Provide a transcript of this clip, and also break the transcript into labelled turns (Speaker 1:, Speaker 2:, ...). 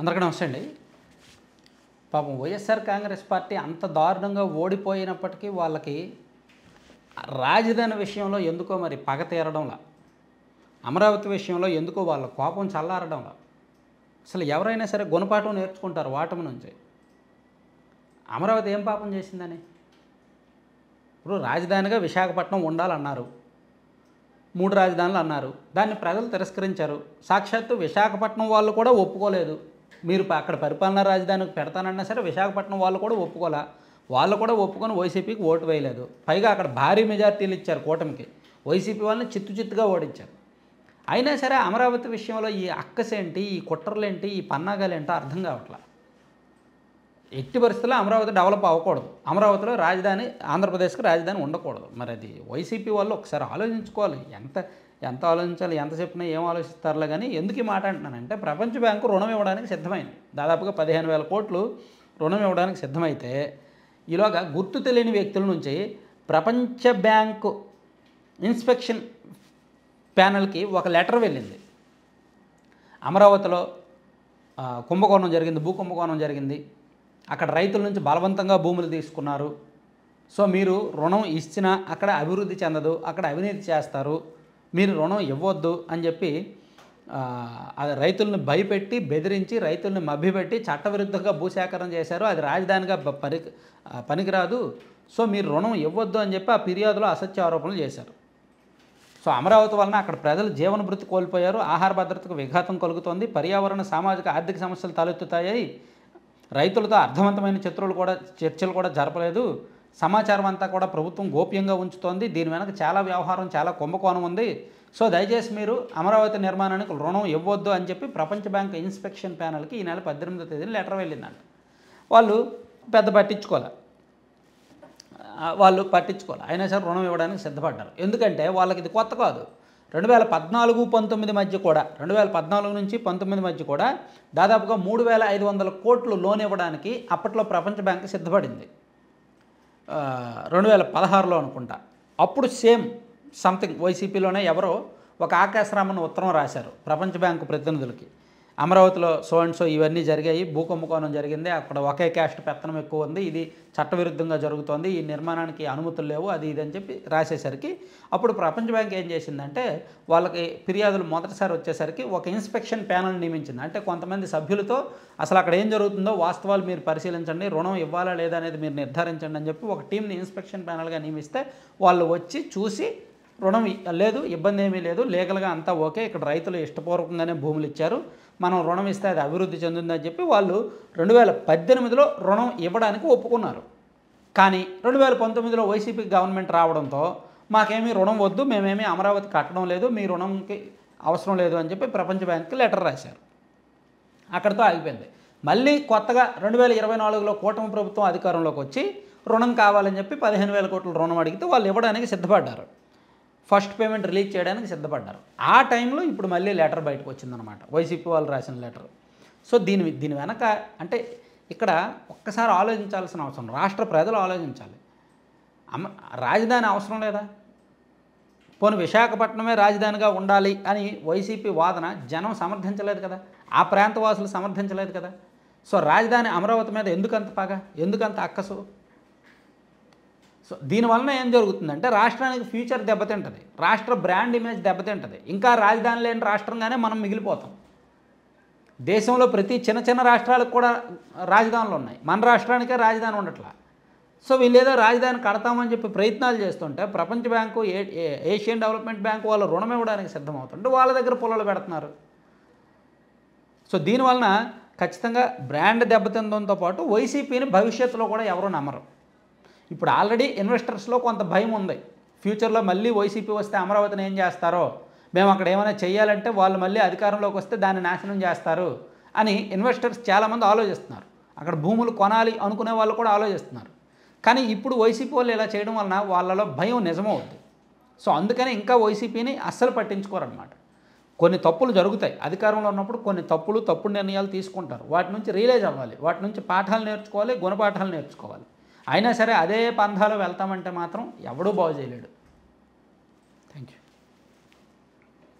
Speaker 1: అందరికీ నమస్తే అండి. పాపం వైఎస్ఆర్ కాంగ్రెస్ పార్టీ అంత దారుణంగా ఓడిపోయినప్పటికీ వాళ్ళకి రాజధాని విషయంలో ఎందుకో మరి పగ తీరడంలా, అమరావతి విషయంలో ఎందుకో వాళ్ళ కోపం చల్లారడంలా. అసలు ఎవరైనా సరే గుణపాఠం నేర్చుకుంటారు ఓటమి నుంచి. అమరావతి ఏం పాపం చేసిందని? ఇప్పుడు రాజధానిగా విశాఖపట్నం ఉండాలన్నారు, 3 రాజధానులు అన్నారు. దాన్ని ప్రజలు తిరస్కరించారు. సాక్షాత్తు విశాఖపట్నం వాళ్ళు కూడా ఒప్పుకోలేదు. మీరు అక్కడ పరిపాలనా రాజధానికి పెడతానన్నా సరే విశాఖపట్నం వాళ్ళు కూడా ఒప్పుకోలే. వాళ్ళు కూడా ఒప్పుకొని వైసీపీకి ఓటు వేయలేదు. పైగా అక్కడ భారీ మెజార్టీలు ఇచ్చారు కూటమికి. వైసీపీ వాళ్ళని చిత్తుగా ఓడించారు. అయినా సరే అమరావతి విషయంలో ఈ అక్కసేంటి, ఈ కుట్రలేంటి, ఈ పన్నాగాలేంటో అర్థం కావట్లా. ఎట్టి పరిస్థితుల్లో అమరావతి డెవలప్ అవ్వకూడదు. అమరావతిలో రాజధాని, ఆంధ్రప్రదేశ్కి రాజధాని ఉండకూడదు. మరి అది వైసీపీ వాళ్ళు ఒకసారి ఆలోచించుకోవాలి. ఎంత ఆలోచించాలి, ఎంత చెప్పినా ఏం ఆలోచిస్తారులే. కానీ ఎందుకు ఈ మాట అంటున్నానంటే, ప్రపంచ బ్యాంకు రుణం ఇవ్వడానికి సిద్ధమైంది. దాదాపుగా 15,000 కోట్లు రుణం ఇవ్వడానికి సిద్ధమైతే ఈలోగా గుర్తు తెలియని వ్యక్తుల నుంచి ప్రపంచ బ్యాంకు ఇన్స్పెక్షన్ ప్యానెల్కి ఒక లెటర్ వెళ్ళింది. అమరావతిలో కుంభకోణం జరిగింది, భూ కుంభకోణం జరిగింది. అక్కడ రైతుల నుంచి బలవంతంగా భూములు తీసుకున్నారు. సో మీరు రుణం ఇచ్చినా అక్కడ అభివృద్ధి చెందదు, అక్కడ అవినీతి చేస్తారు, మీరు రుణం ఇవ్వద్దు అని చెప్పి రైతులను భయపెట్టి, బెదిరించి, రైతుల్ని మభ్యపెట్టి చట్టవిరుద్ధంగా భూసేకరణ చేశారు. అది రాజధానిగా పనికిరాదు. సో మీరు రుణం ఇవ్వద్దు అని చెప్పి ఆ ఫిర్యాదులో అసత్య ఆరోపణలు చేశారు. సో అమరావతి వలన అక్కడ ప్రజలు జీవన భృతి కోల్పోయారు. ఆహార భద్రతకు విఘాతం కలుగుతోంది. పర్యావరణ, సామాజిక, ఆర్థిక సమస్యలు తలెత్తుతాయి. రైతులతో అర్థవంతమైన చర్చలు కూడా జరపలేదు. సమాచారం అంతా కూడా ప్రభుత్వం గోప్యంగా ఉంచుతోంది. దీని వెనక చాలా వ్యవహారం, చాలా కుంభకోణం ఉంది. సో దయచేసి మీరు అమరావతి నిర్మాణానికి రుణం ఇవ్వద్దు అని చెప్పి ప్రపంచ బ్యాంక్ ఇన్స్పెక్షన్ ప్యానెల్కి ఈ నెల 18వ తేదీన లెటర్ వెళ్ళిందంట. వాళ్ళు పట్టించుకోలే. అయినా సరే రుణం ఇవ్వడానికి సిద్ధపడ్డారు. ఎందుకంటే వాళ్ళకి ఇది కొత్త కాదు. 2014-19 మధ్య కూడా, 2014 నుంచి 19 మధ్య కూడా దాదాపుగా 3,500 కోట్లు లోన్ ఇవ్వడానికి అప్పట్లో ప్రపంచ బ్యాంక్ సిద్ధపడింది. 2016లో అనుకుంటా. అప్పుడు సేమ్ సంథింగ్ వైసీపీలోనే ఎవరో ఒక ఆకాశరామన్ ఉత్తరం రాశారు ప్రపంచ బ్యాంకు ప్రతినిధులకి. అమరావతిలో సో అండ్ సో ఇవన్నీ జరిగాయి, భూకుంభకోణం జరిగింది, అక్కడ ఒకే క్యాస్ట్ పెత్తనం ఎక్కువ ఉంది, ఇది చట్టవిరుద్ధంగా జరుగుతోంది, ఈ నిర్మాణానికి అనుమతులు లేవు, అది ఇది అని చెప్పి రాసేసరికి అప్పుడు ప్రపంచ బ్యాంక్ ఏం చేసిందంటే, వాళ్ళకి ఫిర్యాదులు మొదటిసారి వచ్చేసరికి ఒక ఇన్స్పెక్షన్ ప్యానల్ నియమించింది. అంటే కొంతమంది సభ్యులతో అసలు అక్కడ ఏం జరుగుతుందో వాస్తవాలు మీరు పరిశీలించండి, రుణం ఇవ్వాలా లేదా అనేది మీరు నిర్ధారించండి అని చెప్పి ఒక టీంని ఇన్స్పెక్షన్ ప్యానల్గా నియమిస్తే వాళ్ళు వచ్చి చూసి రుణం లేదు, ఇబ్బంది ఏమీ లేదు, లీగల్గా అంతా ఓకే, ఇక్కడ రైతులు ఇష్టపూర్వకంగానే భూములు ఇచ్చారు, మనం రుణం ఇస్తే అది అభివృద్ధి చెందుందని చెప్పి వాళ్ళు 2018లో రుణం ఇవ్వడానికి ఒప్పుకున్నారు. కానీ 2019లో వైసీపీ గవర్నమెంట్ రావడంతో మాకేమీ రుణం వద్దు, మేమేమీ అమరావతి కట్టడం లేదు, మీ రుణంకి అవసరం లేదు అని చెప్పి ప్రపంచ బ్యాంక్కి లెటర్ రాశారు. అక్కడితో ఆగిపోయింది. మళ్ళీ కొత్తగా 2024లో కూటమి ప్రభుత్వం అధికారంలోకి వచ్చి రుణం కావాలని చెప్పి 15,000 కోట్ల రుణం అడిగితే వాళ్ళు ఇవ్వడానికి సిద్ధపడ్డారు. ఫస్ట్ పేమెంట్ రిలీజ్ చేయడానికి సిద్ధపడ్డారు. ఆ టైంలో ఇప్పుడు మళ్ళీ లెటర్ బయటకు వచ్చిందనమాట, వైసీపీ వాళ్ళు రాసిన లెటర్. సో దీని వెనక అంటే ఇక్కడ ఒక్కసారి ఆలోచించాల్సిన అవసరం, రాష్ట్ర ప్రజలు ఆలోచించాలి. రాజధాని అవసరం లేదా? పోనీ విశాఖపట్నమే రాజధానిగా ఉండాలి అని వైసీపీ వాదన జనం సమర్థించలేదు కదా, ఆ ప్రాంతవాసులు సమర్థించలేదు కదా. సో రాజధాని అమరావతి మీద ఎందుకంత పగ, ఎందుకంత అక్కసు? సో దీనివలన ఏం జరుగుతుందంటే రాష్ట్రానికి ఫ్యూచర్ దెబ్బతింటుంది, రాష్ట్ర బ్రాండ్ ఇమేజ్ దెబ్బతింటుంది. ఇంకా రాజధాని లేని రాష్ట్రంగానే మనం మిగిలిపోతాం. దేశంలో ప్రతి చిన్న రాష్ట్రాలకు కూడా రాజధానులు ఉన్నాయి, మన రాష్ట్రానికే రాజధాని ఉండట్లా. సో వీళ్ళు ఏదో రాజధాని కడతామని చెప్పి ప్రయత్నాలు చేస్తుంటే ప్రపంచ బ్యాంకు, ఏషియన్ డెవలప్మెంట్ బ్యాంకు వాళ్ళు రుణం ఇవ్వడానికి సిద్ధమవుతుంటే వాళ్ళ దగ్గర పొలాలు పెడుతున్నారు. సో దీనివలన ఖచ్చితంగా బ్రాండ్ దెబ్బతిందంతో పాటు వైసీపీని భవిష్యత్తులో కూడా ఎవరు నమ్మరు. ఇప్పుడు ఆల్రెడీ ఇన్వెస్టర్స్లో కొంత భయం ఉంది, ఫ్యూచర్లో మళ్ళీ వైసీపీ వస్తే అమరావతిని ఏం చేస్తారో, మేము అక్కడ ఏమైనా చేయాలంటే వాళ్ళు మళ్ళీ అధికారంలోకి వస్తే దాన్ని నాశనం చేస్తారు అని ఇన్వెస్టర్స్ చాలామంది ఆలోచిస్తున్నారు. అక్కడ భూములు కొనాలి అనుకునే వాళ్ళు కూడా ఆలోచిస్తున్నారు. కానీ ఇప్పుడు వైసీపీ వాళ్ళు ఇలా చేయడం వలన వాళ్ళలో భయం నిజమవుద్ది. సో అందుకని ఇంకా వైసీపీని అస్సలు పట్టించుకోరన్నమాట. కొన్ని తప్పులు జరుగుతాయి, అధికారంలో ఉన్నప్పుడు కొన్ని తప్పుడు నిర్ణయాలు తీసుకుంటారు, వాటి నుంచి రియలైజ్ అవ్వాలి, వాటి నుంచి పాఠాలు నేర్చుకోవాలి, గుణపాఠాలు నేర్చుకోవాలి. అయినా సరే అదే పంథాలో వెళ్తామంటే మాత్రం ఎవడూ బాగు చేయలేడు.